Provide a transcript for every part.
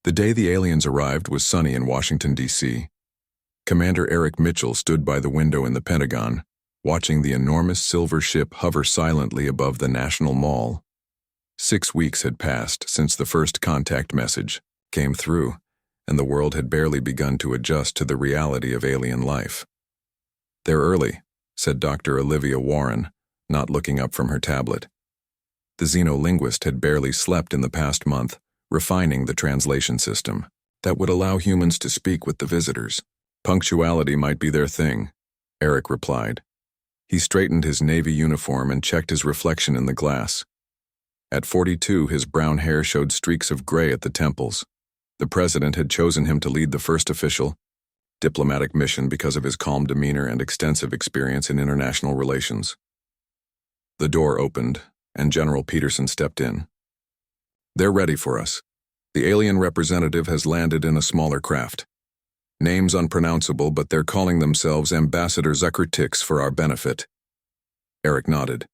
The day the aliens arrived was sunny in Washington, D.C. Commander Eric Mitchell stood by the window in the Pentagon, watching the enormous silver ship hover silently above the National Mall. 6 weeks had passed since the first contact message came through, and the world had barely begun to adjust to the reality of alien life. "They're early," said Dr. Olivia Warren, not looking up from her tablet. The xenolinguist had barely slept in the past month, refining the translation system that would allow humans to speak with the visitors. "Punctuality might be their thing," Eric replied. He straightened his Navy uniform and checked his reflection in the glass. At 42, his brown hair showed streaks of gray at the temples. The president had chosen him to lead the first official, diplomatic mission because of his calm demeanor and extensive experience in international relations. The door opened, and General Peterson stepped in. "They're ready for us. The alien representative has landed in a smaller craft. Names unpronounceable, but they're calling themselves Ambassador Zuckertix for our benefit." Eric nodded.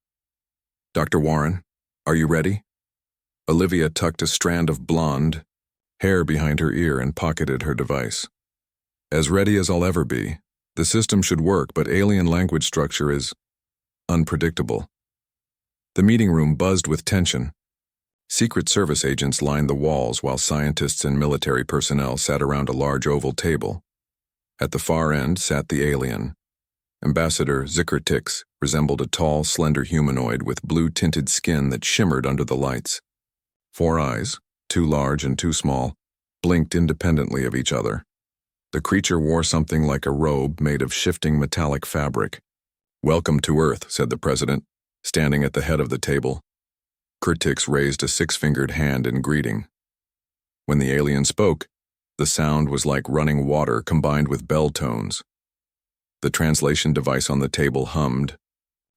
"Dr. Warren, are you ready?" Olivia tucked a strand of blonde hair behind her ear and pocketed her device. "As ready as I'll ever be. The system should work, but alien language structure is unpredictable." The meeting room buzzed with tension. Secret Service agents lined the walls while scientists and military personnel sat around a large oval table. At the far end sat the alien. Ambassador Zuckertix resembled a tall, slender humanoid with blue-tinted skin that shimmered under the lights. 4 eyes, too large and too small, blinked independently of each other. The creature wore something like a robe made of shifting metallic fabric. "Welcome to Earth," said the president, standing at the head of the table. Zuckertix raised a 6-fingered hand in greeting. When the alien spoke, the sound was like running water combined with bell tones. The translation device on the table hummed,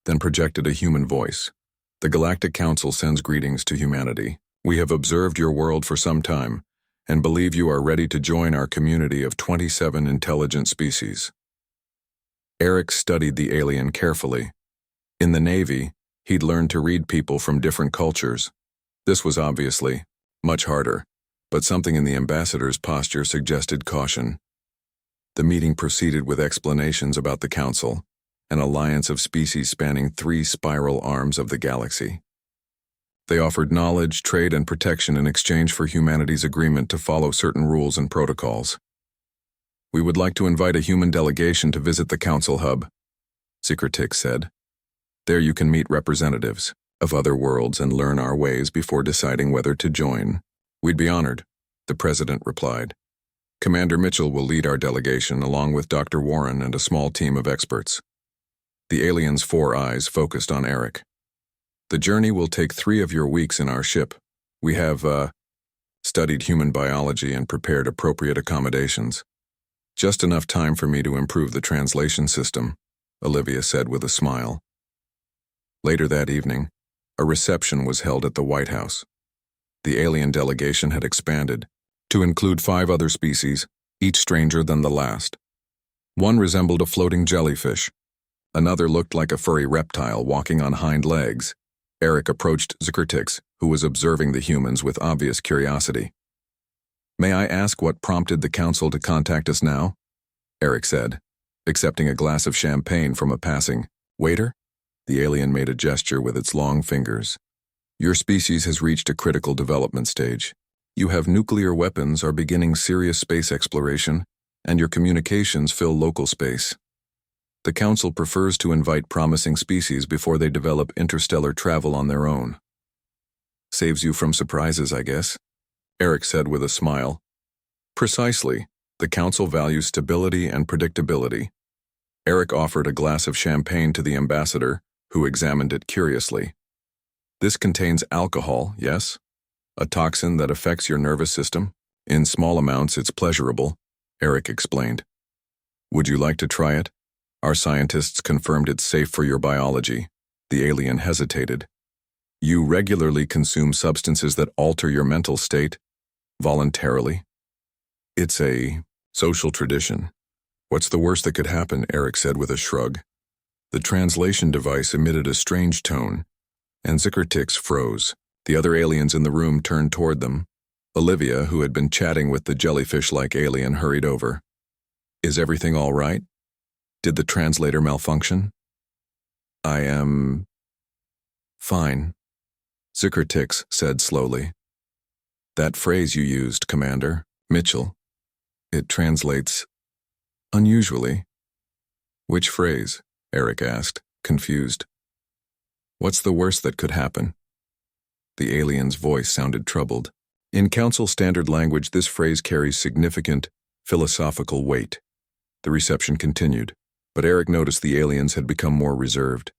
then projected a human voice. "The Galactic Council sends greetings to humanity. We have observed your world for some time, and believe you are ready to join our community of 27 intelligent species." Eric studied the alien carefully. In the Navy, he'd learned to read people from different cultures. This was obviously much harder, but something in the ambassador's posture suggested caution. The meeting proceeded with explanations about the Council, an alliance of species spanning 3 spiral arms of the galaxy. They offered knowledge, trade, and protection in exchange for humanity's agreement to follow certain rules and protocols. "We would like to invite a human delegation to visit the Council hub," Zuckertix said. "There you can meet representatives of other worlds and learn our ways before deciding whether to join." "We'd be honored," the president replied. "Commander Mitchell will lead our delegation along with Dr. Warren and a small team of experts." The alien's 4 eyes focused on Eric. "The journey will take 3 of your weeks in our ship. We have, studied human biology and prepared appropriate accommodations. Just enough time for me to improve the translation system," Olivia said with a smile. Later that evening, a reception was held at the White House. The alien delegation had expanded to include 5 other species, each stranger than the last. One resembled a floating jellyfish. Another looked like a furry reptile walking on hind legs. Eric approached Zuckertix, who was observing the humans with obvious curiosity. "May I ask what prompted the Council to contact us now?" Eric said, accepting a glass of champagne from a passing waiter. The alien made a gesture with its long fingers. "Your species has reached a critical development stage. You have nuclear weapons, are beginning serious space exploration, and your communications fill local space. The Council prefers to invite promising species before they develop interstellar travel on their own." "Saves you from surprises, I guess," Eric said with a smile. "Precisely. The Council values stability and predictability." Eric offered a glass of champagne to the ambassador, who examined it curiously. "This contains alcohol, yes? A toxin that affects your nervous system? In small amounts, it's pleasurable," Eric explained. "Would you like to try it? Our scientists confirmed it's safe for your biology." The alien hesitated. "You regularly consume substances that alter your mental state? Voluntarily?" "It's a social tradition. What's the worst that could happen?" Eric said with a shrug. The translation device emitted a strange tone, and Zuckertix froze. The other aliens in the room turned toward them, Olivia, who had been chatting with the jellyfish-like alien, hurried over. Is everything all right? Did the translator malfunction? I am... fine, Zikertix said slowly. That phrase you used, Commander, Mitchell, it translates unusually. Which phrase? Eric asked, confused. What's the worst that could happen? The alien's voice sounded troubled. In Council Standard Language, this phrase carries significant, philosophical weight. The reception continued, but Eric noticed the aliens had become more reserved.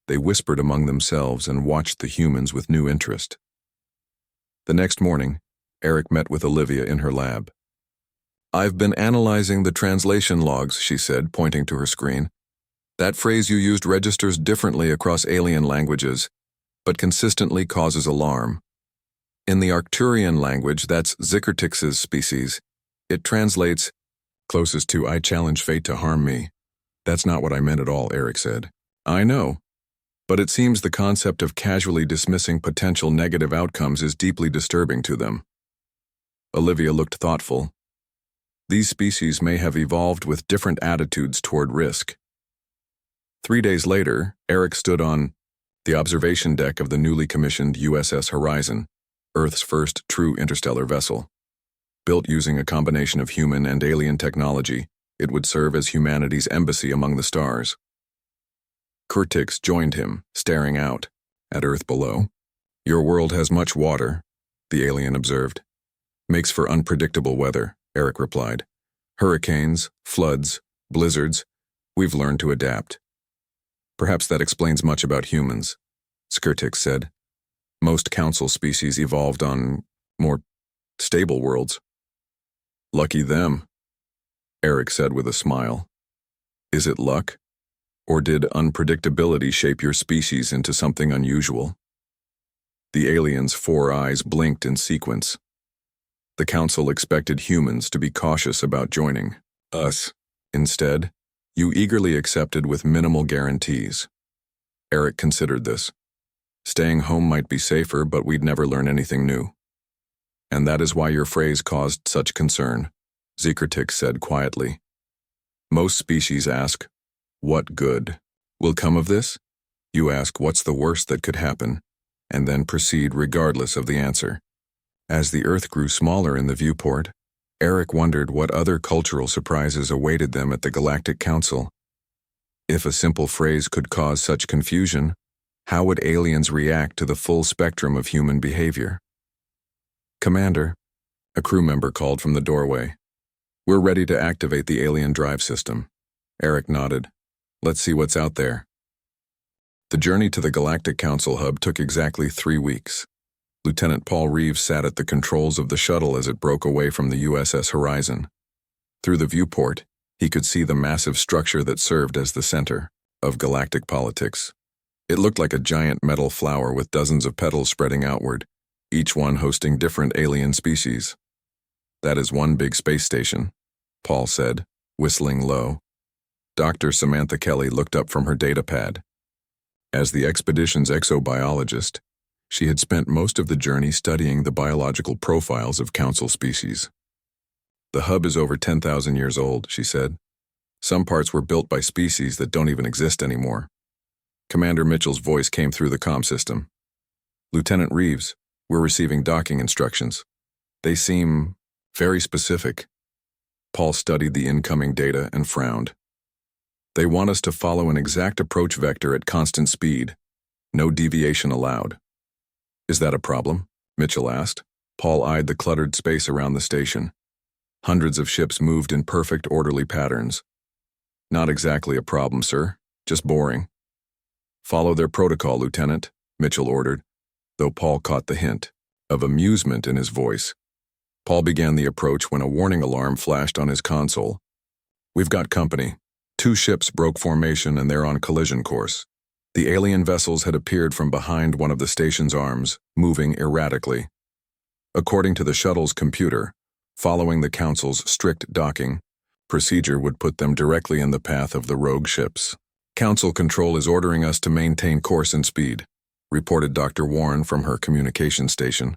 They whispered among themselves and watched the humans with new interest. The next morning, Eric met with Olivia in her lab. I've been analyzing the translation logs, she said, pointing to her screen. That phrase you used registers differently across alien languages, but consistently causes alarm. In the Arcturian language, that's Zikertix's species, it translates, closest to I challenge fate to harm me. That's not what I meant at all, Eric said. I know. But it seems the concept of casually dismissing potential negative outcomes is deeply disturbing to them. Olivia looked thoughtful. These species may have evolved with different attitudes toward risk. 3 days later, Eric stood on the observation deck of the newly commissioned USS Horizon, Earth's first true interstellar vessel. Built using a combination of human and alien technology, it would serve as humanity's embassy among the stars. Kurtix joined him, staring out at Earth below. Your world has much water, the alien observed. Makes for unpredictable weather, Eric replied. Hurricanes, floods, blizzards, we've learned to adapt. Perhaps that explains much about humans, Skirtix said. Most council species evolved on more stable worlds. Lucky them, Eric said with a smile. Is it luck? Or did unpredictability shape your species into something unusual? The alien's 4 eyes blinked in sequence. The council expected humans to be cautious about joining us. Instead, you eagerly accepted with minimal guarantees. Eric considered this. Staying home might be safer, but we'd never learn anything new. And that is why your phrase caused such concern, Zikertix said quietly. Most species ask, what good will come of this? You ask what's the worst that could happen, and then proceed regardless of the answer. As the Earth grew smaller in the viewport, Eric wondered what other cultural surprises awaited them at the Galactic Council. If a simple phrase could cause such confusion, how would aliens react to the full spectrum of human behavior? Commander, a crew member called from the doorway. We're ready to activate the alien drive system. Eric nodded. Let's see what's out there. The journey to the Galactic Council hub took exactly 3 weeks. Lieutenant Paul Reeves sat at the controls of the shuttle as it broke away from the USS Horizon. Through the viewport, he could see the massive structure that served as the center of galactic politics. It looked like a giant metal flower with dozens of petals spreading outward, each one hosting different alien species. That is one big space station, Paul said, whistling low. Dr. Samantha Kelly looked up from her data pad. As the expedition's exobiologist, she had spent most of the journey studying the biological profiles of council species. The hub is over 10,000 years old, she said. Some parts were built by species that don't even exist anymore. Commander Mitchell's voice came through the comm system. Lieutenant Reeves, we're receiving docking instructions. They seem very specific. Paul studied the incoming data and frowned. They want us to follow an exact approach vector at constant speed. No deviation allowed. Is that a problem? Mitchell asked. Paul eyed the cluttered space around the station. Hundreds of ships moved in perfect orderly patterns. Not exactly a problem, sir. Just boring. Follow their protocol, Lieutenant, Mitchell ordered, though Paul caught the hint of amusement in his voice. Paul began the approach when a warning alarm flashed on his console. We've got company. 2 ships broke formation and they're on collision course. The alien vessels had appeared from behind one of the station's arms, moving erratically. According to the shuttle's computer, following the Council's strict docking procedure would put them directly in the path of the rogue ships. Council Control is ordering us to maintain course and speed, reported Dr. Warren from her communication station.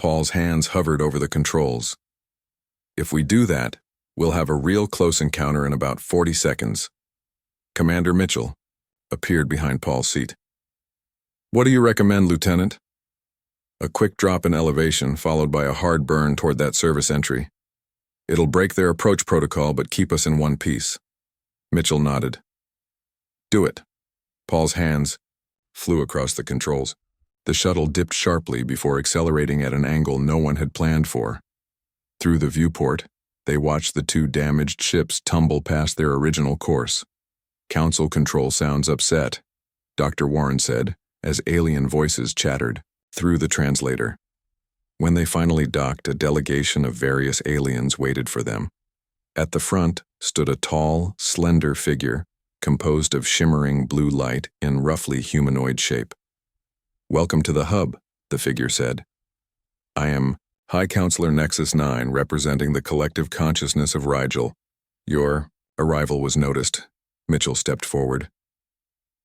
Paul's hands hovered over the controls. If we do that, we'll have a real close encounter in about 40 seconds. Commander Mitchell appeared behind Paul's seat. What do you recommend, Lieutenant? A quick drop in elevation followed by a hard burn toward that service entry. It'll break their approach protocol but keep us in one piece. Mitchell nodded. Do it. Paul's hands flew across the controls. The shuttle dipped sharply before accelerating at an angle no one had planned for. Through the viewport, they watched the two damaged ships tumble past their original course. Council control sounds upset, Dr. Warren said, as alien voices chattered through the translator. When they finally docked, a delegation of various aliens waited for them. At the front stood a tall, slender figure composed of shimmering blue light in roughly humanoid shape. Welcome to the hub, the figure said. I am High Counselor Nexus 9, representing the collective consciousness of Rigel. Your arrival was noticed. Mitchell stepped forward.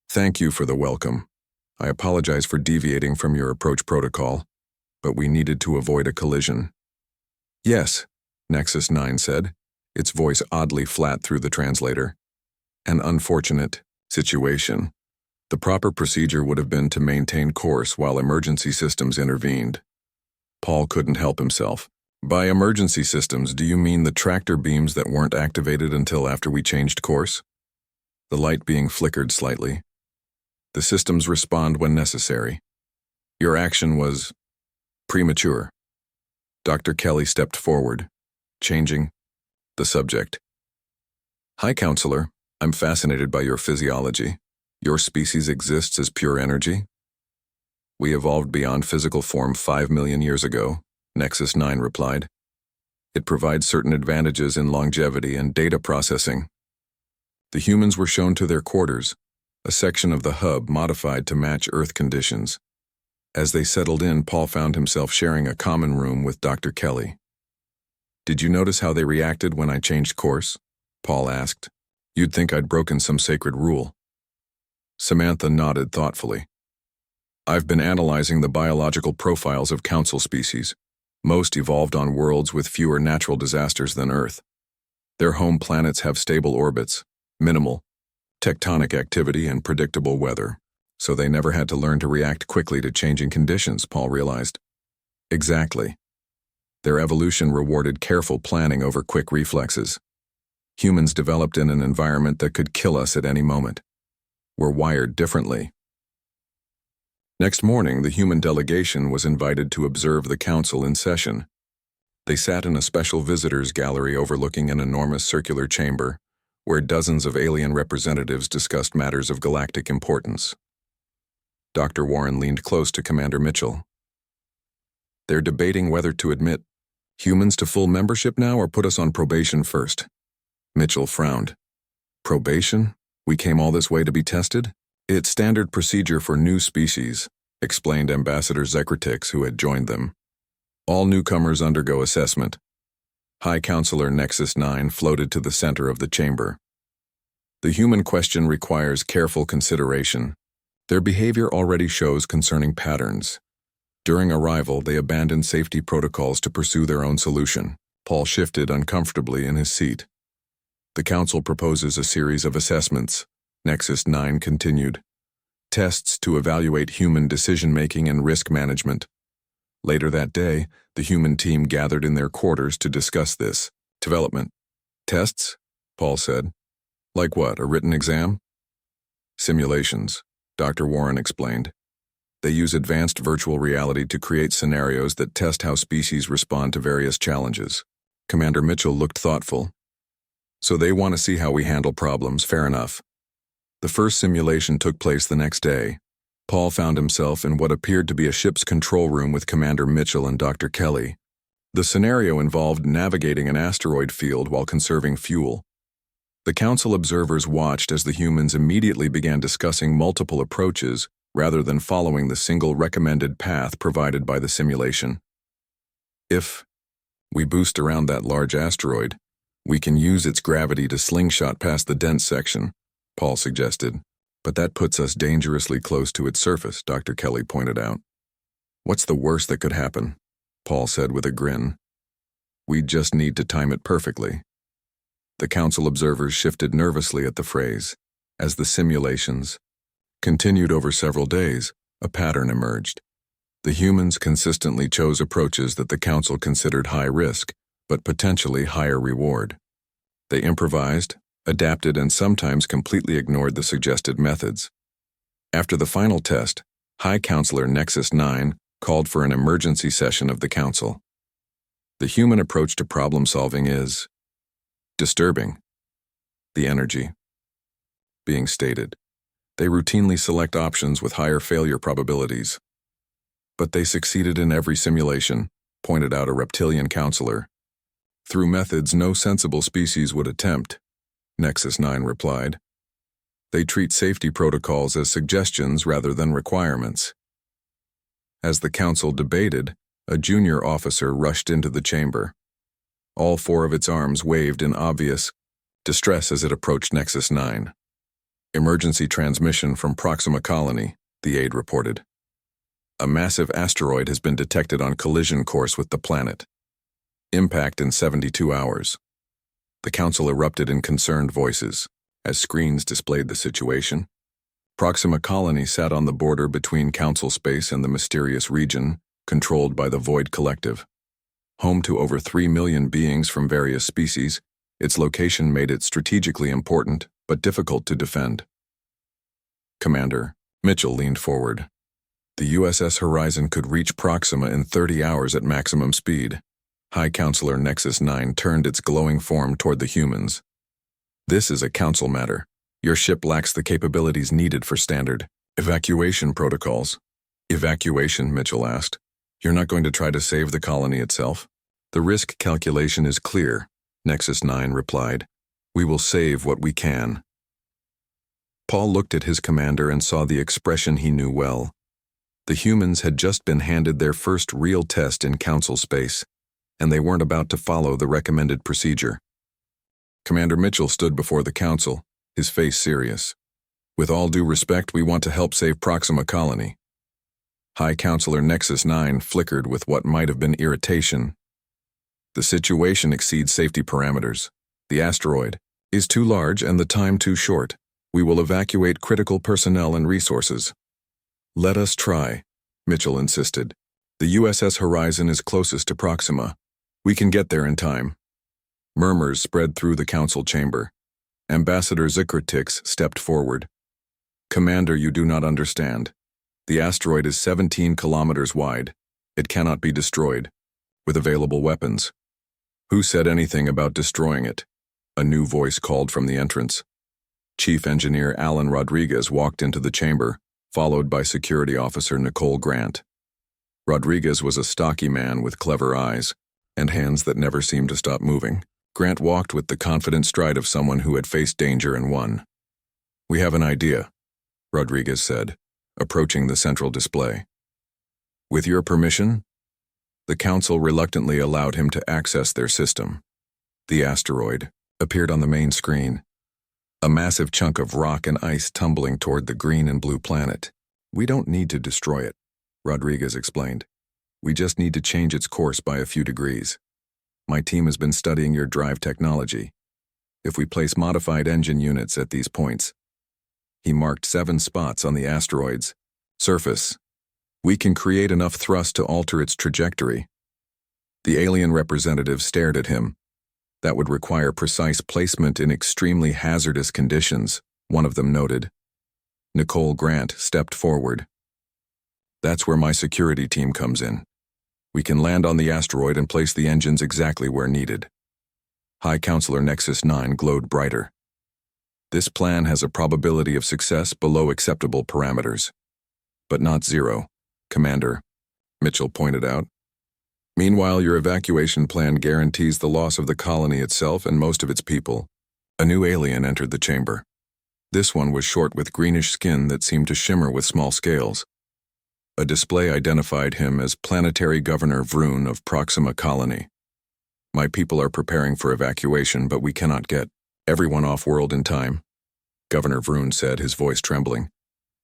Thank you for the welcome. I apologize for deviating from your approach protocol, but we needed to avoid a collision. Yes, Nexus 9 said, its voice oddly flat through the translator. An unfortunate situation. The proper procedure would have been to maintain course while emergency systems intervened. Paul couldn't help himself. By emergency systems, do you mean the tractor beams that weren't activated until after we changed course? The light being flickered slightly. The systems respond when necessary. Your action was premature. Dr. Kelly stepped forward, changing the subject. Hi, Counselor. I'm fascinated by your physiology. Your species exists as pure energy? We evolved beyond physical form 5 million years ago, Nexus 9 replied. It provides certain advantages in longevity and data processing. The humans were shown to their quarters, a section of the hub modified to match Earth conditions. As they settled in, Paul found himself sharing a common room with Dr. Kelly. Did you notice how they reacted when I changed course? Paul asked. You'd think I'd broken some sacred rule. Samantha nodded thoughtfully. I've been analyzing the biological profiles of council species. Most evolved on worlds with fewer natural disasters than Earth. Their home planets have stable orbits, minimal tectonic activity, and predictable weather, so they never had to learn to react quickly to changing conditions, Paul realized. Exactly. Their evolution rewarded careful planning over quick reflexes. Humans developed in an environment that could kill us at any moment. We're wired differently. Next morning, the human delegation was invited to observe the council in session. They sat in a special visitors gallery overlooking an enormous circular chamber, where dozens of alien representatives discussed matters of galactic importance. Dr. Warren leaned close to Commander Mitchell. They're debating whether to admit humans to full membership now or put us on probation first. Mitchell frowned. Probation? We came all this way to be tested? It's standard procedure for new species, explained Ambassador Zekratix, who had joined them. All newcomers undergo assessment. High Counselor Nexus 9 floated to the center of the chamber. The human question requires careful consideration. Their behavior already shows concerning patterns. During arrival, they abandoned safety protocols to pursue their own solution. Paul shifted uncomfortably in his seat. The Council proposes a series of assessments, Nexus 9 continued. Tests to evaluate human decision-making and risk management. Later that day, the human team gathered in their quarters to discuss this. Development. Tests? Paul said. Like what, a written exam? Simulations, Dr. Warren explained. They use advanced virtual reality to create scenarios that test how species respond to various challenges. Commander Mitchell looked thoughtful. So they want to see how we handle problems, fair enough. The first simulation took place the next day. Paul found himself in what appeared to be a ship's control room with Commander Mitchell and Dr. Kelly. The scenario involved navigating an asteroid field while conserving fuel. The Council observers watched as the humans immediately began discussing multiple approaches rather than following the single recommended path provided by the simulation. If we boost around that large asteroid, we can use its gravity to slingshot past the dense section, Paul suggested. But that puts us dangerously close to its surface, Dr. Kelly pointed out. What's the worst that could happen? Paul said with a grin. We just need to time it perfectly. The council observers shifted nervously at the phrase. As the simulations continued over several days, a pattern emerged. The humans consistently chose approaches that the council considered high risk, but potentially higher reward. They improvised, adapted, and sometimes completely ignored the suggested methods. After the final test, High Counselor Nexus 9 called for an emergency session of the council. The human approach to problem solving is disturbing. The energy being stated. They routinely select options with higher failure probabilities. But they succeeded in every simulation, pointed out a reptilian counselor. Through methods no sensible species would attempt, Nexus 9 replied. They treat safety protocols as suggestions rather than requirements. As the council debated, a junior officer rushed into the chamber. All four of its arms waved in obvious distress as it approached Nexus 9. Emergency transmission from Proxima Colony, the aide reported. A massive asteroid has been detected on collision course with the planet. Impact in 72 hours. The council erupted in concerned voices as screens displayed the situation. Proxima Colony sat on the border between council space and the mysterious region controlled by the Void Collective. Home to over 3 million beings from various species, its location made it strategically important but difficult to defend. Commander Mitchell leaned forward. The USS Horizon could reach Proxima in 30 hours at maximum speed. High Counselor Nexus 9 turned its glowing form toward the humans. This is a council matter. Your ship lacks the capabilities needed for standard evacuation protocols. Evacuation, Mitchell asked. You're not going to try to save the colony itself? The risk calculation is clear, Nexus 9 replied. We will save what we can. Paul looked at his commander and saw the expression he knew well. The humans had just been handed their first real test in council space, and they weren't about to follow the recommended procedure. Commander Mitchell stood before the council, his face serious. With all due respect, we want to help save Proxima Colony. High Counselor Nexus 9 flickered with what might have been irritation. The situation exceeds safety parameters. The asteroid is too large and the time too short. We will evacuate critical personnel and resources. Let us try, Mitchell insisted. The USS Horizon is closest to Proxima. We can get there in time. Murmurs spread through the council chamber. Ambassador Zikritix stepped forward. Commander, you do not understand. The asteroid is 17 kilometers wide. It cannot be destroyed with available weapons. Who said anything about destroying it? A new voice called from the entrance. Chief Engineer Alan Rodriguez walked into the chamber, followed by Security Officer Nicole Grant. Rodriguez was a stocky man with clever eyes and hands that never seemed to stop moving. Grant walked with the confident stride of someone who had faced danger and won. We have an idea, Rodriguez said, approaching the central display. With your permission? The council reluctantly allowed him to access their system. The asteroid appeared on the main screen. A massive chunk of rock and ice tumbling toward the green and blue planet. We don't need to destroy it, Rodriguez explained. We just need to change its course by a few degrees. My team has been studying your drive technology. If we place modified engine units at these points, he marked 7 spots on the asteroid's surface, we can create enough thrust to alter its trajectory. The alien representative stared at him. That would require precise placement in extremely hazardous conditions, one of them noted. Nicole Grant stepped forward. That's where my security team comes in. We can land on the asteroid and place the engines exactly where needed. High Counselor Nexus 9 glowed brighter. This plan has a probability of success below acceptable parameters. But not zero, Commander, Mitchell pointed out. Meanwhile, your evacuation plan guarantees the loss of the colony itself and most of its people. A new alien entered the chamber. This one was short with greenish skin that seemed to shimmer with small scales. A display identified him as Planetary Governor Vroon of Proxima Colony. My people are preparing for evacuation, but we cannot get everyone off-world in time, Governor Vroon said, his voice trembling.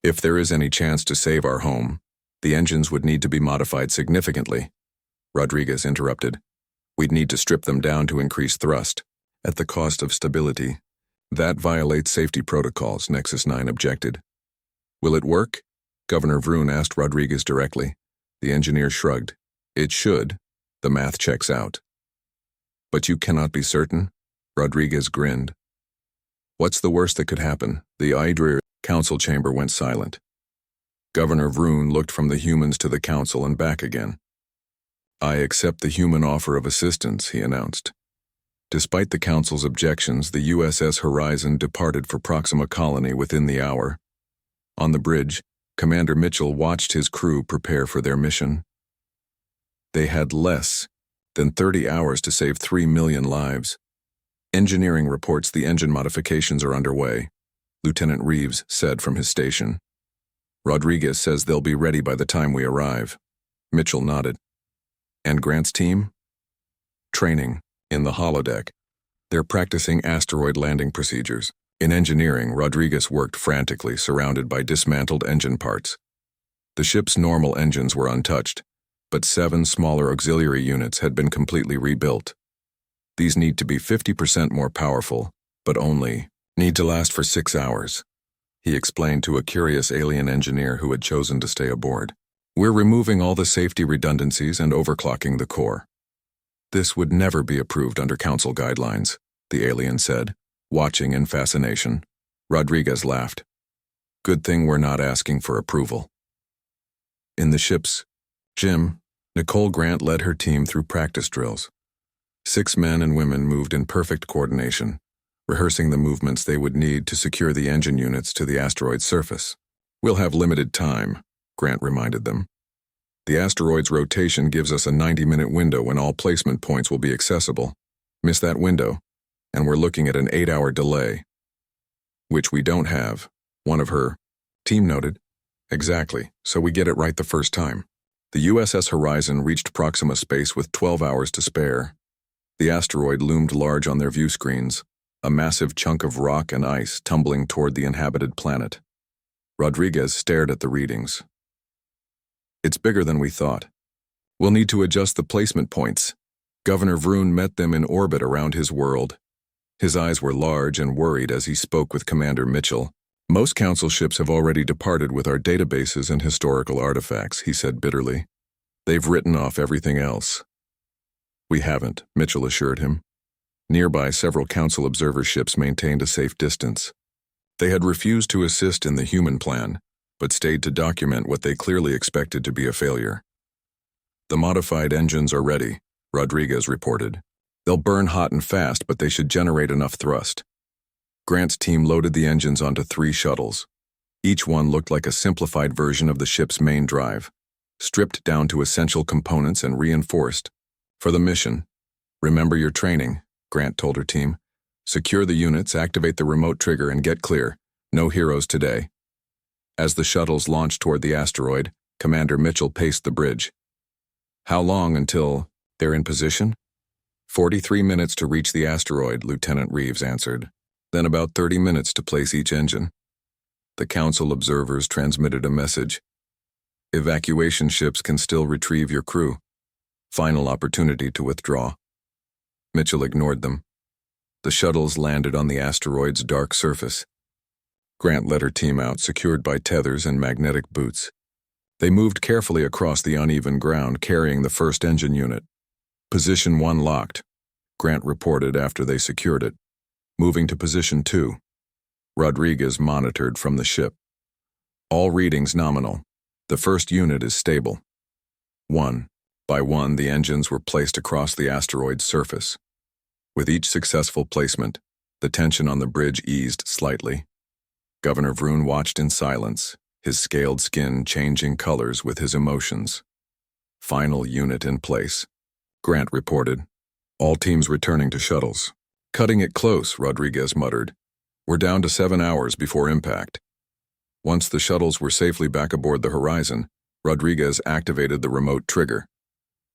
If there is any chance to save our home, the engines would need to be modified significantly. Rodriguez interrupted. We'd need to strip them down to increase thrust, at the cost of stability. That violates safety protocols, Nexus 9 objected. Will it work? Governor Vroon asked Rodriguez directly. The engineer shrugged. It should. The math checks out. But you cannot be certain? Rodriguez grinned. What's the worst that could happen? The Idrir council chamber went silent. Governor Vroon looked from the humans to the council and back again. I accept the human offer of assistance, he announced. Despite the council's objections, the USS Horizon departed for Proxima Colony within the hour. On the bridge, Commander Mitchell watched his crew prepare for their mission. They had less than 30 hours to save 3 million lives. Engineering reports the engine modifications are underway, Lieutenant Reeves said from his station. Rodriguez says they'll be ready by the time we arrive. Mitchell nodded. And Grant's team? Training, in the holodeck. They're practicing asteroid landing procedures. In engineering, Rodriguez worked frantically, surrounded by dismantled engine parts. The ship's normal engines were untouched, but 7 smaller auxiliary units had been completely rebuilt. These need to be 50% more powerful, but only need to last for 6 hours, he explained to a curious alien engineer who had chosen to stay aboard. We're removing all the safety redundancies and overclocking the core. This would never be approved under council guidelines, the alien said, watching in fascination. Rodriguez laughed. Good thing we're not asking for approval. In the ship's gym, Nicole Grant led her team through practice drills. 6 men and women moved in perfect coordination, rehearsing the movements they would need to secure the engine units to the asteroid's surface. We'll have limited time, Grant reminded them. The asteroid's rotation gives us a 90-minute window when all placement points will be accessible. Miss that window, and we're looking at an 8-hour delay. Which we don't have, one of her team noted. Exactly, so we get it right the first time. The USS Horizon reached Proxima space with 12 hours to spare. The asteroid loomed large on their view screens, a massive chunk of rock and ice tumbling toward the inhabited planet. Rodriguez stared at the readings. It's bigger than we thought. We'll need to adjust the placement points. Governor Vroon met them in orbit around his world. His eyes were large and worried as he spoke with Commander Mitchell. Most council ships have already departed with our databases and historical artifacts, he said bitterly. They've written off everything else. We haven't, Mitchell assured him. Nearby, several council observer ships maintained a safe distance. They had refused to assist in the human plan, but stayed to document what they clearly expected to be a failure. The modified engines are ready, Rodriguez reported. They'll burn hot and fast, but they should generate enough thrust. Grant's team loaded the engines onto 3 shuttles. Each one looked like a simplified version of the ship's main drive, stripped down to essential components and reinforced. For the mission, remember your training, Grant told her team. Secure the units, activate the remote trigger, and get clear. No heroes today. As the shuttles launched toward the asteroid, Commander Mitchell paced the bridge. How long until they're in position? 43 minutes to reach the asteroid, Lieutenant Reeves answered. Then about 30 minutes to place each engine. The council observers transmitted a message. Evacuation ships can still retrieve your crew. Final opportunity to withdraw. Mitchell ignored them. The shuttles landed on the asteroid's dark surface. Grant led her team out, secured by tethers and magnetic boots. They moved carefully across the uneven ground, carrying the first engine unit. Position 1 locked, Grant reported after they secured it. Moving to position 2. Rodriguez monitored from the ship. All readings nominal. The first unit is stable. 1 by 1, the engines were placed across the asteroid's surface. With each successful placement, the tension on the bridge eased slightly. Governor Vroon watched in silence, his scaled skin changing colors with his emotions. Final unit in place, Grant reported. All teams returning to shuttles. Cutting it close, Rodriguez muttered. We're down to 7 hours before impact. Once the shuttles were safely back aboard the Horizon, Rodriguez activated the remote trigger.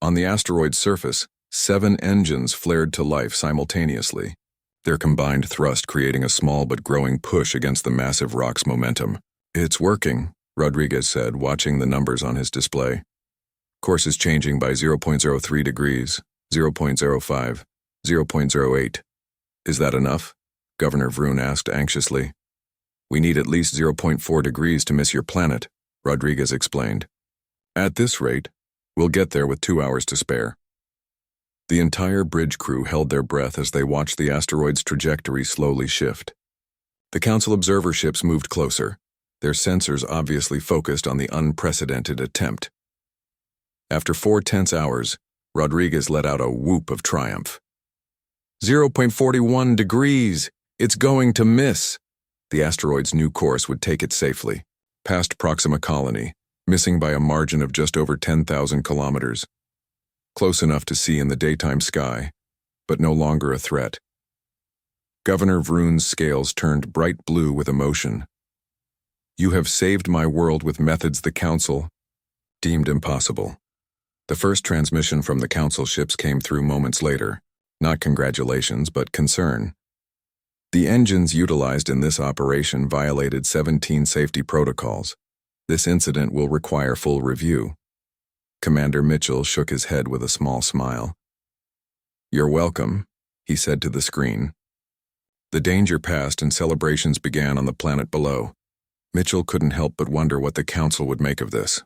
On the asteroid's surface, 7 engines flared to life simultaneously, their combined thrust creating a small but growing push against the massive rock's momentum. It's working, Rodriguez said, watching the numbers on his display. Course is changing by 0.03 degrees, 0.05, 0.08. Is that enough? Governor Vroon asked anxiously. We need at least 0.4 degrees to miss your planet, Rodriguez explained. At this rate, we'll get there with 2 hours to spare. The entire bridge crew held their breath as they watched the asteroid's trajectory slowly shift. The Council observer ships moved closer, their sensors obviously focused on the unprecedented attempt. After 4 tense hours, Rodriguez let out a whoop of triumph. 0.41 degrees! It's going to miss! The asteroid's new course would take it safely, past Proxima Colony, missing by a margin of just over 10,000 kilometers. Close enough to see in the daytime sky, but no longer a threat. Governor Vroon's scales turned bright blue with emotion. You have saved my world with methods the Council deemed impossible. The first transmission from the Council ships came through moments later. Not congratulations, but concern. The engines utilized in this operation violated 17 safety protocols. This incident will require full review. Commander Mitchell shook his head with a small smile. You're welcome, he said to the screen. The danger passed and celebrations began on the planet below. Mitchell couldn't help but wonder what the Council would make of this.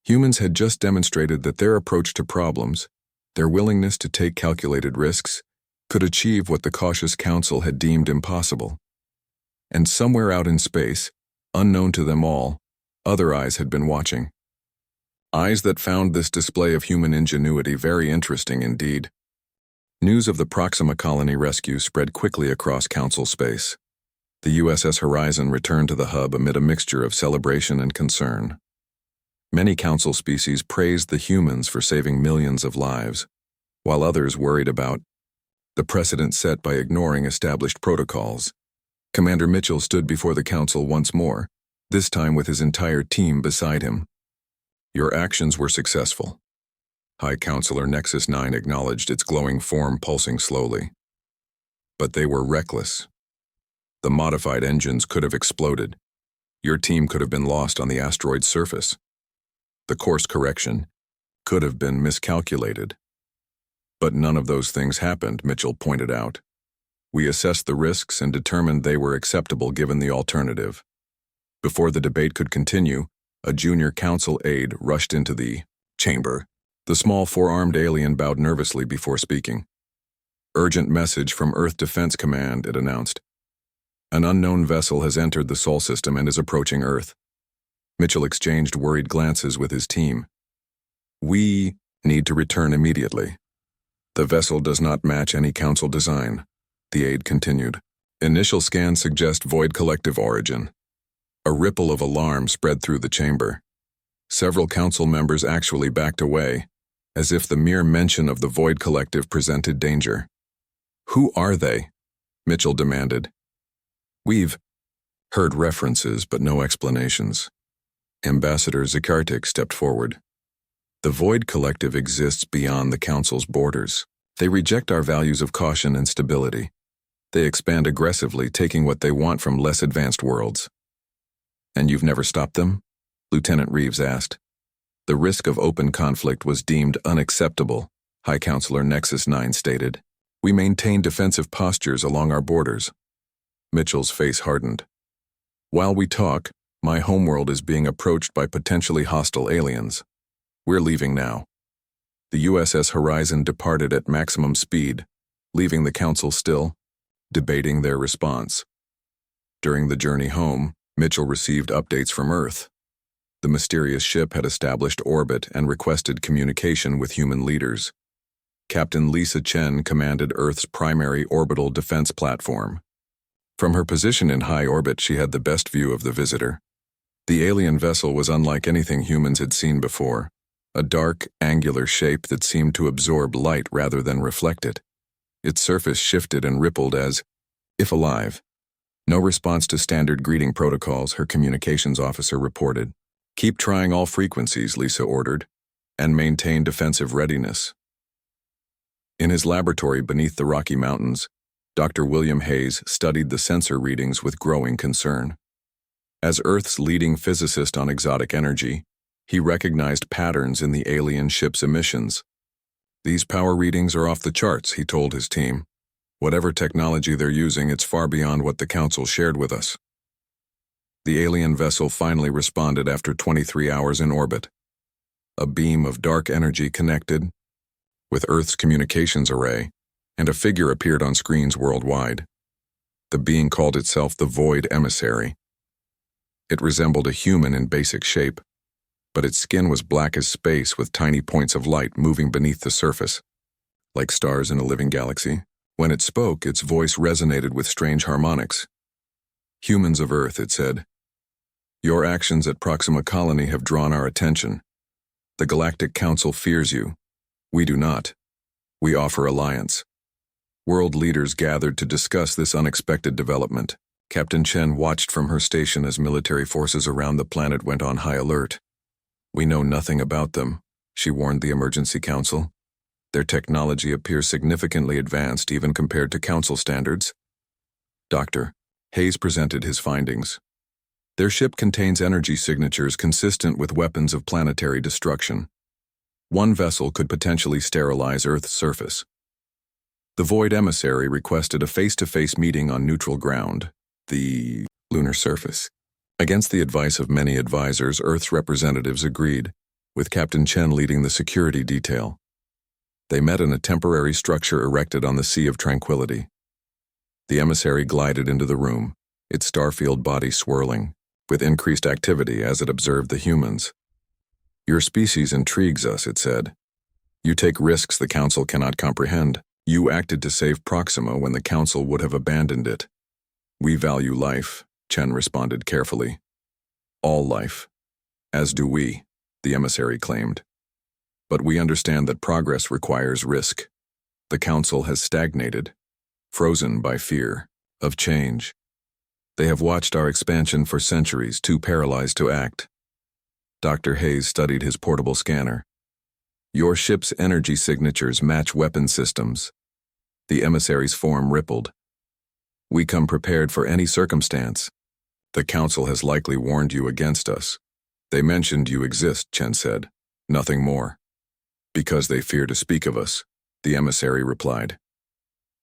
Humans had just demonstrated that their approach to problems, their willingness to take calculated risks, could achieve what the cautious Council had deemed impossible. And somewhere out in space, unknown to them all, other eyes had been watching. Eyes that found this display of human ingenuity very interesting indeed. News of the Proxima Colony rescue spread quickly across Council space. The USS Horizon returned to the hub amid a mixture of celebration and concern. Many Council species praised the humans for saving millions of lives, while others worried about the precedent set by ignoring established protocols. Commander Mitchell stood before the Council once more, this time with his entire team beside him. Your actions were successful. High Counselor Nexus 9 acknowledged its glowing form pulsing slowly. But they were reckless. The modified engines could have exploded. Your team could have been lost on the asteroid's surface. The course correction could have been miscalculated. But none of those things happened, Mitchell pointed out. We assessed the risks and determined they were acceptable given the alternative. Before the debate could continue, a junior Council aide rushed into the chamber. The small four-armed alien bowed nervously before speaking. Urgent message from Earth Defense Command, it announced. An unknown vessel has entered the Sol system and is approaching Earth. Mitchell exchanged worried glances with his team. We need to return immediately. The vessel does not match any Council design, the aide continued. Initial scans suggest void collective origin. A ripple of alarm spread through the chamber. Several Council members actually backed away, as if the mere mention of the void collective presented danger. Who are they? Mitchell demanded. We've heard references, but no explanations. Ambassador Zakartik stepped forward. The Void Collective exists beyond the Council's borders. They reject our values of caution and stability. They expand aggressively, taking what they want from less advanced worlds. And you've never stopped them? Lieutenant Reeves asked. The risk of open conflict was deemed unacceptable, High Counselor Nexus 9 stated. We maintain defensive postures along our borders. Mitchell's face hardened. While we talk, my homeworld is being approached by potentially hostile aliens. We're leaving now. The USS Horizon departed at maximum speed, leaving the Council still, debating their response. During the journey home, Mitchell received updates from Earth. The mysterious ship had established orbit and requested communication with human leaders. Captain Lisa Chen commanded Earth's primary orbital defense platform. From her position in high orbit, she had the best view of the visitor. The alien vessel was unlike anything humans had seen before, a dark, angular shape that seemed to absorb light rather than reflect it. Its surface shifted and rippled as, if alive. No response to standard greeting protocols, her communications officer reported. Keep trying all frequencies, Lisa ordered, and maintain defensive readiness. In his laboratory beneath the Rocky Mountains, Dr. William Hayes studied the sensor readings with growing concern. As Earth's leading physicist on exotic energy, He recognized patterns in the alien ship's emissions. "These power readings are off the charts," he told his team. "Whatever technology they're using, it's far beyond what the Council shared with us." The alien vessel finally responded after 23 hours in orbit. A beam of dark energy connected with Earth's communications array, and a figure appeared on screens worldwide. The being called itself the Void Emissary. It resembled a human in basic shape, but its skin was black as space with tiny points of light moving beneath the surface, like stars in a living galaxy. When it spoke, its voice resonated with strange harmonics. "Humans of Earth," it said, "your actions at Proxima Colony have drawn our attention. The Galactic Council fears you. We do not. We offer alliance." World leaders gathered to discuss this unexpected development. Captain Chen watched from her station as military forces around the planet went on high alert. "We know nothing about them," she warned the Emergency Council. "Their technology appears significantly advanced even compared to Council standards." Dr. Hayes presented his findings. Their ship contains energy signatures consistent with weapons of planetary destruction. One vessel could potentially sterilize Earth's surface. The Void Emissary requested a face-to-face meeting on neutral ground, the lunar surface. Against the advice of many advisors, Earth's representatives agreed, with Captain Chen leading the security detail. They met in a temporary structure erected on the Sea of Tranquility. The emissary glided into the room, its starfield body swirling, with increased activity as it observed the humans. "Your species intrigues us," it said. "You take risks the Council cannot comprehend. You acted to save Proxima when the Council would have abandoned it." "We value life," Chen responded carefully. "All life. As do we," the emissary claimed. "But we understand that progress requires risk. The Council has stagnated, frozen by fear of change. They have watched our expansion for centuries, too paralyzed to act." Dr. Hayes studied his portable scanner. "Your ship's energy signatures match weapon systems." The emissary's form rippled. "We come prepared for any circumstance. The Council has likely warned you against us." "They mentioned you exist," Chen said. "Nothing more." "Because they fear to speak of us," the emissary replied.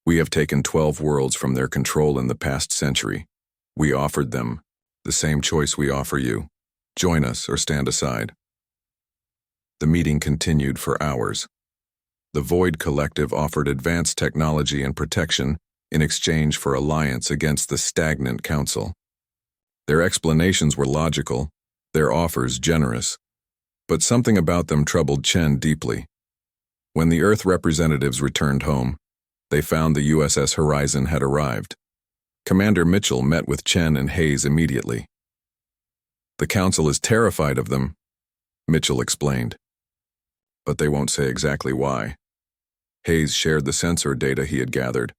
"We have taken 12 worlds from their control in the past century. We offered them the same choice we offer you. Join us or stand aside." The meeting continued for hours. The Void Collective offered advanced technology and protection in exchange for alliance against the stagnant Council. Their explanations were logical, their offers generous, but something about them troubled Chen deeply. When the Earth representatives returned home, they found the USS Horizon had arrived. Commander Mitchell met with Chen and Hayes immediately. "The Council is terrified of them," Mitchell explained. "But they won't say exactly why." Hayes shared the sensor data he had gathered.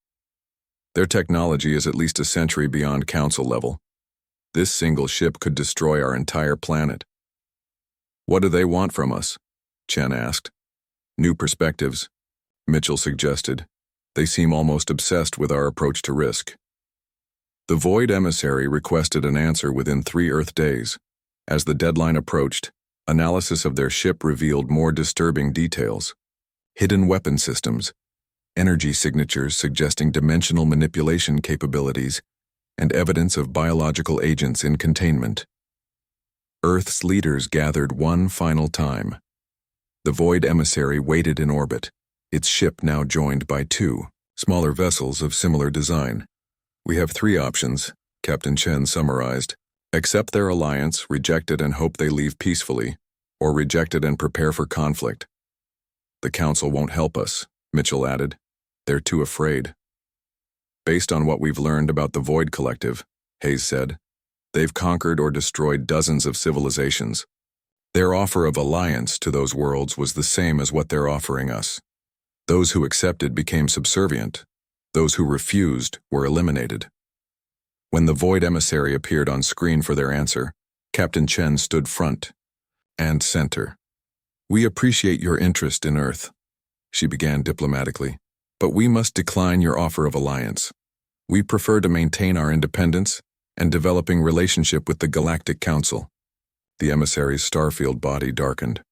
"Their technology is at least a century beyond Council level. This single ship could destroy our entire planet." "What do they want from us?" Chen asked. "New perspectives," Mitchell suggested. "They seem almost obsessed with our approach to risk." The Void Emissary requested an answer within 3 Earth days. As the deadline approached, analysis of their ship revealed more disturbing details. Hidden weapon systems, energy signatures suggesting dimensional manipulation capabilities, and evidence of biological agents in containment. Earth's leaders gathered one final time. The Void Emissary waited in orbit, its ship now joined by 2 smaller vessels of similar design. "We have 3 options," Captain Chen summarized. "Accept their alliance, reject it and hope they leave peacefully, or reject it and prepare for conflict." "The Council won't help us," Mitchell added. "They're too afraid." "Based on what we've learned about the Void Collective," Hayes said, "they've conquered or destroyed dozens of civilizations. Their offer of alliance to those worlds was the same as what they're offering us. Those who accepted became subservient. Those who refused were eliminated." When the Void Emissary appeared on screen for their answer, Captain Chen stood front and center. "We appreciate your interest in Earth," she began diplomatically, "but we must decline your offer of alliance. We prefer to maintain our independence and developing relationship with the Galactic Council." The emissary's starfield body darkened.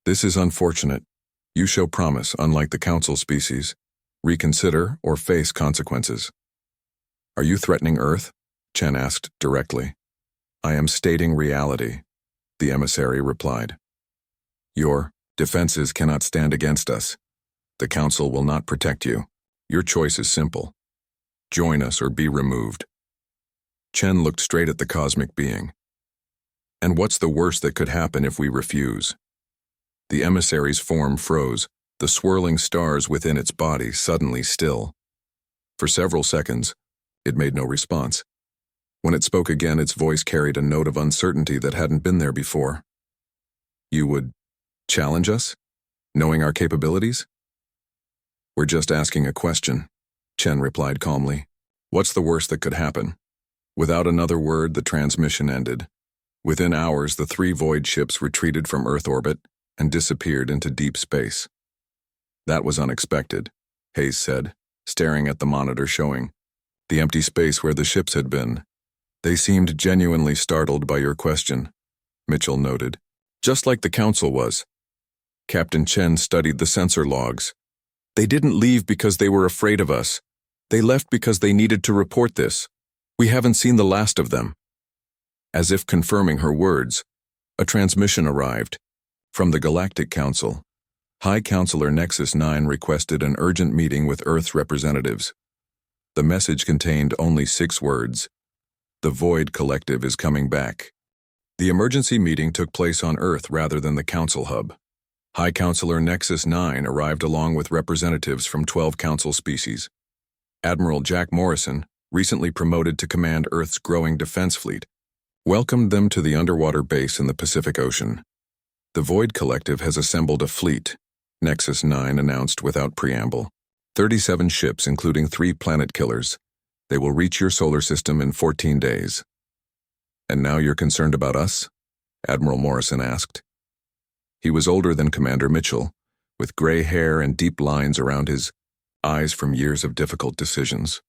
This is unfortunate. You show promise, unlike the Council species. Reconsider or face consequences. Are you threatening Earth? Chen asked directly. I am stating reality, the emissary replied. Your defenses cannot stand against us. The Council will not protect you. Your choice is simple. Join us or be removed. Chen looked straight at the cosmic being. And what's the worst that could happen if we refuse? The emissary's form froze, the swirling stars within its body suddenly still. For several seconds, it made no response. When it spoke again, its voice carried a note of uncertainty that hadn't been there before. You would challenge us, knowing our capabilities? We're just asking a question, Chen replied calmly. What's the worst that could happen? Without another word, the transmission ended. Within hours, the 3 void ships retreated from Earth orbit and disappeared into deep space. That was unexpected, Hayes said, staring at the monitor showing the empty space where the ships had been. They seemed genuinely startled by your question, Mitchell noted. Just like the Council was. Captain Chen studied the sensor logs. They didn't leave because they were afraid of us. They left because they needed to report this. We haven't seen the last of them. As if confirming her words, a transmission arrived. From the Galactic Council, High Counselor Nexus 9 requested an urgent meeting with Earth's representatives. The message contained only 6 words. The Void Collective is coming back. The emergency meeting took place on Earth rather than the Council hub. High Counselor Nexus 9 arrived along with representatives from 12 Council species. Admiral Jack Morrison, recently promoted to command Earth's growing defense fleet, welcomed them to the underwater base in the Pacific Ocean. The Void Collective has assembled a fleet, Nexus 9 announced without preamble. 37 ships, including 3 planet killers. They will reach your solar system in 14 days. And now you're concerned about us? Admiral Morrison asked. He was older than Commander Mitchell, with gray hair and deep lines around his eyes from years of difficult decisions.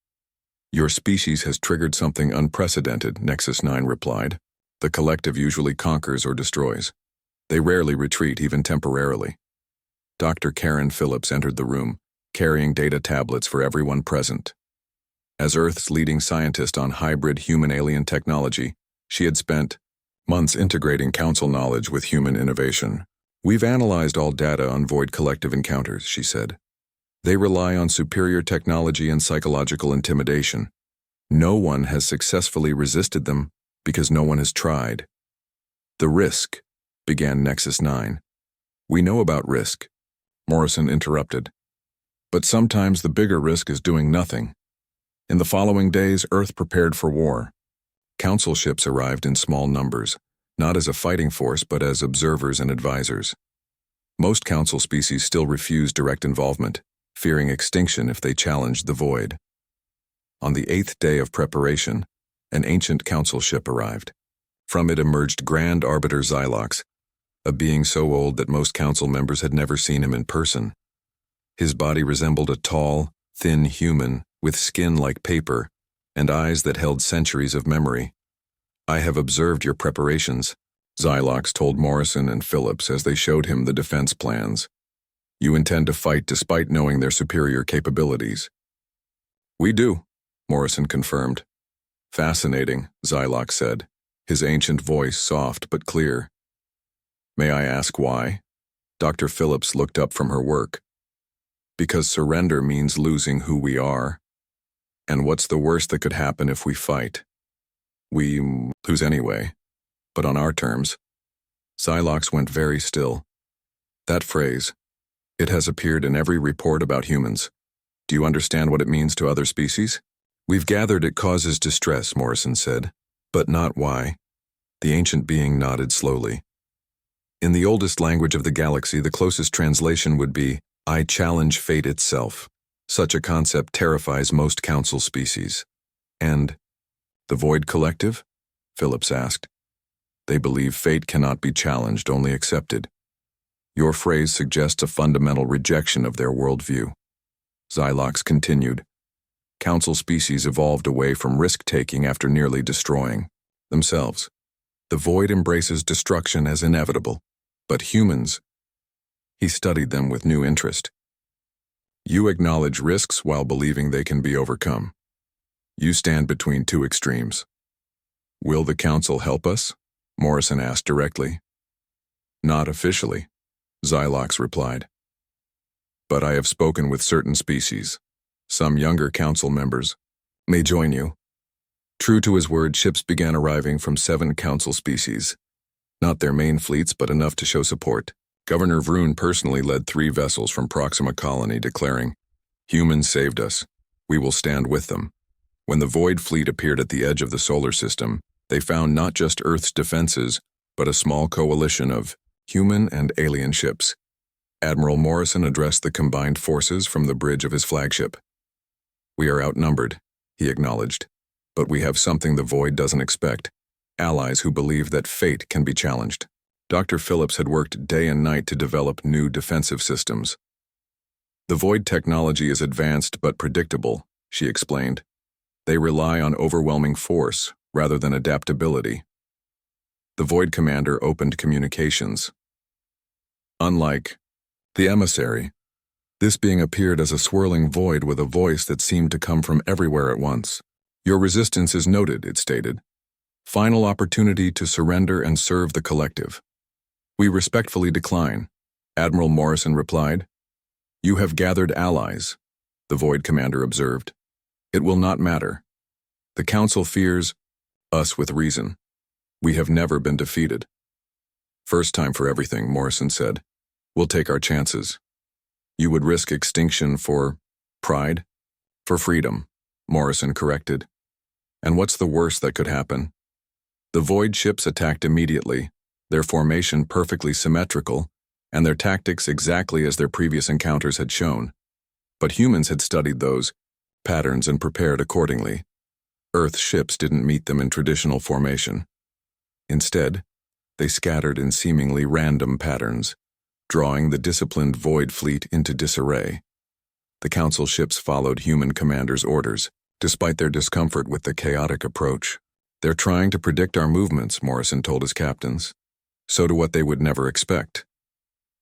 Your species has triggered something unprecedented, Nexus 9 replied. The collective usually conquers or destroys. They rarely retreat, even temporarily. Dr. Karen Phillips entered the room, carrying data tablets for everyone present. As Earth's leading scientist on hybrid human-alien technology, she had spent months integrating Council knowledge with human innovation. We've analyzed all data on Void Collective encounters, she said. They rely on superior technology and psychological intimidation. No one has successfully resisted them because no one has tried. The risk, began Nexus 9. We know about risk, Morrison interrupted. But sometimes the bigger risk is doing nothing. In the following days, Earth prepared for war. Council ships arrived in small numbers, not as a fighting force but as observers and advisors. Most Council species still refuse direct involvement, fearing extinction if they challenged the Void. On the 8th day of preparation, an ancient Council ship arrived. From it emerged Grand Arbiter Xylox, a being so old that most Council members had never seen him in person. His body resembled a tall, thin human with skin like paper and eyes that held centuries of memory. I have observed your preparations, Xylox told Morrison and Phillips as they showed him the defense plans. You intend to fight despite knowing their superior capabilities. We do, Morrison confirmed. Fascinating, Xylox said, his ancient voice soft but clear. May I ask why? Dr. Phillips looked up from her work. Because surrender means losing who we are. And what's the worst that could happen if we fight? We lose anyway, but on our terms. Xylox went very still. That phrase, it has appeared in every report about humans. Do you understand what it means to other species? We've gathered it causes distress, Morrison said, but not why. The ancient being nodded slowly. In the oldest language of the galaxy, the closest translation would be, I challenge fate itself. Such a concept terrifies most Council species. And the Void Collective? Phillips asked. They believe fate cannot be challenged, only accepted. Your phrase suggests a fundamental rejection of their worldview. Xylox continued. Council species evolved away from risk-taking after nearly destroying themselves. The void embraces destruction as inevitable, but humans, he studied them with new interest. You acknowledge risks while believing they can be overcome. You stand between two extremes. Will the Council help us? Morrison asked directly. Not officially, Xylox replied. But I have spoken with certain species. Some younger Council members may join you. True to his word, ships began arriving from 7 Council species. Not their main fleets, but enough to show support. Governor Vroon personally led 3 vessels from Proxima Colony, declaring, "Humans saved us. We will stand with them." When the Void Fleet appeared at the edge of the solar system, they found not just Earth's defenses, but a small coalition of human and alien ships. Admiral Morrison addressed the combined forces from the bridge of his flagship. "We are outnumbered," he acknowledged, "but we have something the Void doesn't expect: allies who believe that fate can be challenged." Dr. Phillips had worked day and night to develop new defensive systems. "The Void technology is advanced but predictable," she explained. "They rely on overwhelming force rather than adaptability." The Void commander opened communications. Unlike the emissary, this being appeared as a swirling void with a voice that seemed to come from everywhere at once. "Your resistance is noted," it stated. "Final opportunity to surrender and serve the collective." "We respectfully decline," Admiral Morrison replied. "You have gathered allies," the Void commander observed. "It will not matter. The Council fears us with reason. We have never been defeated." "First time for everything," Morrison said. "We'll take our chances." "You would risk extinction for pride?" "For freedom," Morrison corrected. "And what's the worst that could happen?" The Void ships attacked immediately, their formation perfectly symmetrical, and their tactics exactly as their previous encounters had shown. But humans had studied those patterns and prepared accordingly. Earth ships didn't meet them in traditional formation. Instead, they scattered in seemingly random patterns, drawing the disciplined Void fleet into disarray. The Council ships followed human commanders' orders, despite their discomfort with the chaotic approach. "They're trying to predict our movements," Morrison told his captains. "So to what they would never expect."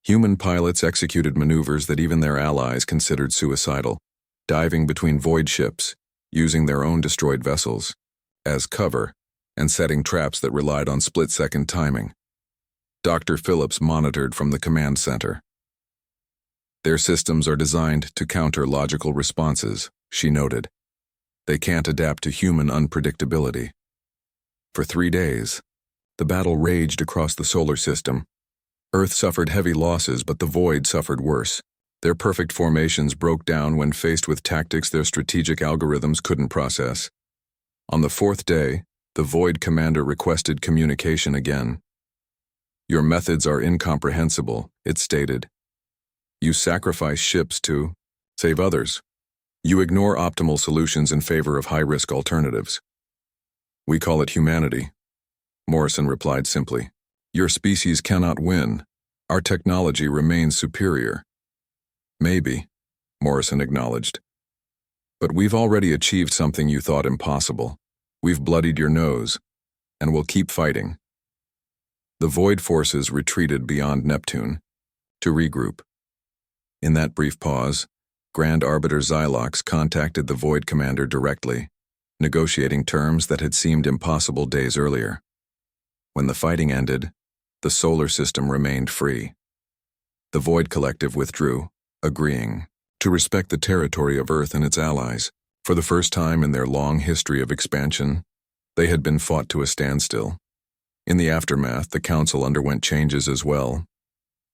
Human pilots executed maneuvers that even their allies considered suicidal, diving between Void ships, using their own destroyed vessels as cover, and setting traps that relied on split-second timing. Dr. Phillips monitored from the command center. "Their systems are designed to counter logical responses," she noted. "They can't adapt to human unpredictability." For 3 days, the battle raged across the solar system. Earth suffered heavy losses, but the Void suffered worse. Their perfect formations broke down when faced with tactics their strategic algorithms couldn't process. On the 4th day, the Void commander requested communication again. "Your methods are incomprehensible," it stated. "You sacrifice ships to save others. You ignore optimal solutions in favor of high-risk alternatives." "We call it humanity," Morrison replied simply. "Your species cannot win. Our technology remains superior." "Maybe," Morrison acknowledged. "But we've already achieved something you thought impossible. We've bloodied your nose, and we'll keep fighting." The Void forces retreated beyond Neptune to regroup. In that brief pause, Grand Arbiter Xylox contacted the Void commander directly, negotiating terms that had seemed impossible days earlier. When the fighting ended, the solar system remained free. The Void Collective withdrew, agreeing to respect the territory of Earth and its allies. For the first time in their long history of expansion, they had been fought to a standstill. In the aftermath, the Council underwent changes as well.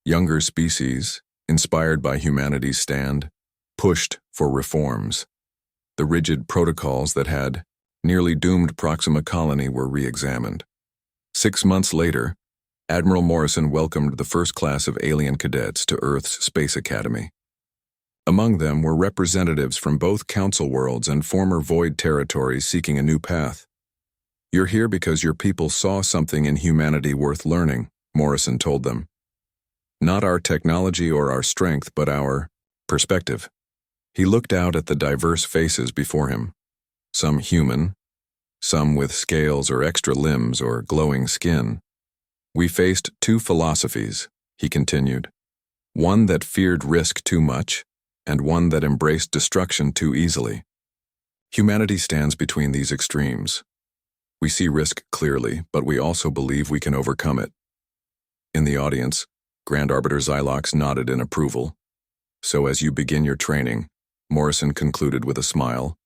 Younger species, inspired by humanity's stand, pushed for reforms. The rigid protocols that had nearly doomed Proxima Colony were re-examined. 6 months later, Admiral Morrison welcomed the first class of alien cadets to Earth's Space Academy. Among them were representatives from both Council worlds and former Void territories seeking a new path. "You're here because your people saw something in humanity worth learning," Morrison told them. "Not our technology or our strength, but our perspective." He looked out at the diverse faces before him, some human, some with scales or extra limbs or glowing skin. We faced two philosophies, he continued, one that feared risk too much, and one that embraced destruction too easily. Humanity stands between these extremes. We see risk clearly, but we also believe we can overcome it. In the audience, Grand Arbiter Xylox nodded in approval. So as you begin your training, Morrison concluded with a smile,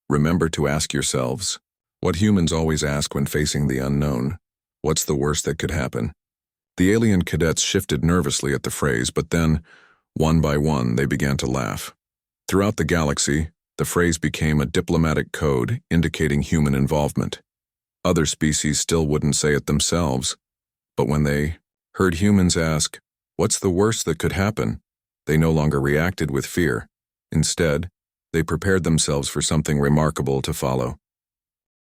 remember to ask yourselves, what humans always ask when facing the unknown, what's the worst that could happen? The alien cadets shifted nervously at the phrase, but then, one by one, they began to laugh. Throughout the galaxy, the phrase became a diplomatic code indicating human involvement. Other species still wouldn't say it themselves, but when they heard humans ask, what's the worst that could happen? They no longer reacted with fear. Instead, they prepared themselves for something remarkable to follow.